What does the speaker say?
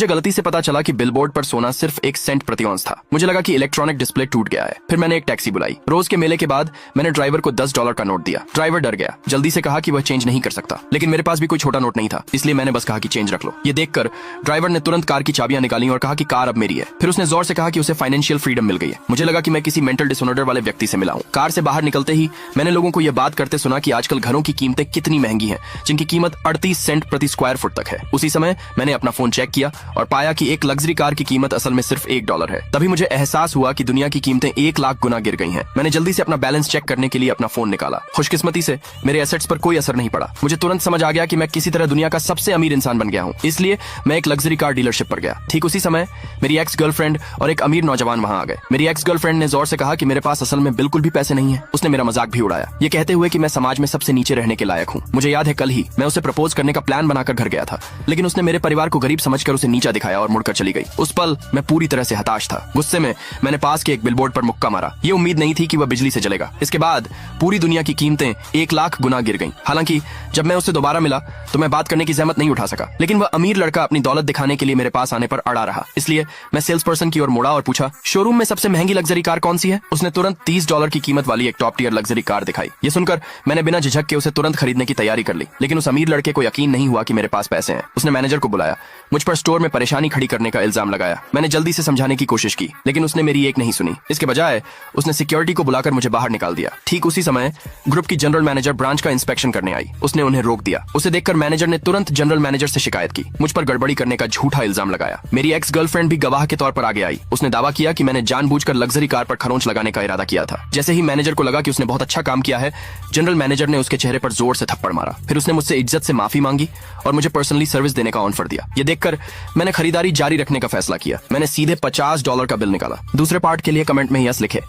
मुझे गलती से पता चला कि बिलबोर्ड पर सोना सिर्फ 1 सेंट प्रति औंस था। मुझे लगा कि इलेक्ट्रॉनिक डिस्प्ले टूट गया है। फिर मैंने एक टैक्सी बुलाई। रोज के मेले के बाद मैंने ड्राइवर को $10 का नोट दिया। ड्राइवर डर गया, जल्दी से कहा कि वह चेंज नहीं कर सकता, लेकिन मेरे पास भी कोई छोटा नोट नहीं था, इसलिए मैंने बस कहा कि चेंज रख लो। ये देखकर ड्राइवर ने तुरंत कार की चाबियां निकाली और कहा कि कार अब मेरी है। फिर उसने जोर से कहा कि उसे फाइनेंशियल फ्रीडम मिल गई है। मुझे लगा कि मैं किसी मेंटल डिसऑर्डर वाले व्यक्ति से मिला हूं। कार से बाहर निकलते ही मैंने लोगों को यह बात करते सुना कि आजकल घरों की कीमतें कितनी महंगी हैं, जिनकी कीमत 38 सेंट प्रति स्क्वायर फुट तक है। उसी समय मैंने अपना फोन चेक किया और पाया कि एक लग्जरी कार की कीमत असल में सिर्फ $1 है। तभी मुझे एहसास हुआ कि दुनिया की कीमतें 1 लाख गुना गिर गई हैं। मैंने जल्दी से अपना बैलेंस चेक करने के लिए अपना फोन निकाला। खुशकिस्मती से मेरे एसेट्स पर कोई असर नहीं पड़ा। मुझे तुरंत समझ आ गया कि मैं किसी तरह दुनिया का सबसे अमीर इंसान बन गया हूँ। इसलिए मैं एक लग्जरी कार डीलरशिप पर गया। ठीक उसी समय मेरी एक्स गर्लफ्रेंड और एक अमीर नौजवान वहां आ गए। मेरी एक्स गर्लफ्रेंड ने जोर से कहा कि मेरे पास असल में बिल्कुल भी पैसे नहीं है। उसने मेरा मजाक भी उड़ाया, ये कहते हुए कि मैं समाज में सबसे नीचे रहने के लायक हूँ। मुझे याद है कल ही मैं उसे प्रपोज करने का प्लान बनाकर घर गया था, लेकिन उसने मेरे परिवार को गरीब समझकर उसे नीचा दिखाया और मुड़कर चली गई। उस पल मैं पूरी तरह से हताश था। गुस्से में मैंने पास के एक बिलबोर्ड पर मुक्का मारा। ये उम्मीद नहीं थी कि वह बिजली से जलेगा। इसके बाद पूरी दुनिया की कीमतें 1 लाख गुना गिर गईं। हालांकि जब मैं उससे दोबारा मिला तो मैं बात करने की जहमत नहीं उठा सका, लेकिन वह अमीर लड़का अपनी दौलत दिखाने के लिए मेरे पास आने पर अड़ा रहा। इसलिए मैं सेल्स पर्सन की ओर मुड़ा और पूछा, शोरूम में सबसे महंगी लग्जरी कार कौन सी है? उसने तुरंत $30 की कीमत वाली एक टॉप टियर लग्जरी कार दिखाई। ये सुनकर मैंने बिना झिझक के उसे तुरंत खरीदने की तैयारी कर ली, लेकिन उस अमीर लड़के को यकीन नहीं हुआ कि मेरे पास पैसे हैं। उसने मैनेजर को बुलाया, मुझ पर स्टोर में परेशानी खड़ी करने का इल्जाम लगाया। मैंने जल्दी से समझाने की कोशिश की, लेकिन उसने मेरी एक नहीं सुनी। इसके बजाय उसने सिक्योरिटी को बुलाकर मुझे बाहर निकाल दिया। ठीक उसी समय ग्रुप की जनरल मैनेजर ब्रांच का इंस्पेक्शन करने आई। उसने उन्हें रोक दिया। उसे देखकर मैनेजर ने तुरंत जनरल मैनेजर से शिकायत की, मुझ पर गड़बड़ी करने का झूठा इल्जाम लगाया। मेरी एक्स गर्लफ्रेंड भी गवाह के तौर पर आगे आई। उसने दावा किया कि मैंने जानबूझकर लग्जरी कार पर खरोंच लगाने का इरादा किया था। जैसे ही मैनेजर को लगा कि उसने बहुत अच्छा काम किया है, जनरल मैनेजर ने उसके चेहरे पर जोर से थप्पड़ मारा। फिर उसने मुझसे इज्जत से माफी मांगी और मुझे पर्सनली सर्विस देने का ऑफर दिया। ये देखकर मैंने खरीदारी जारी रखने का फैसला किया। मैंने सीधे $50 का बिल निकाला। दूसरे पार्ट के लिए कमेंट में यस लिखे।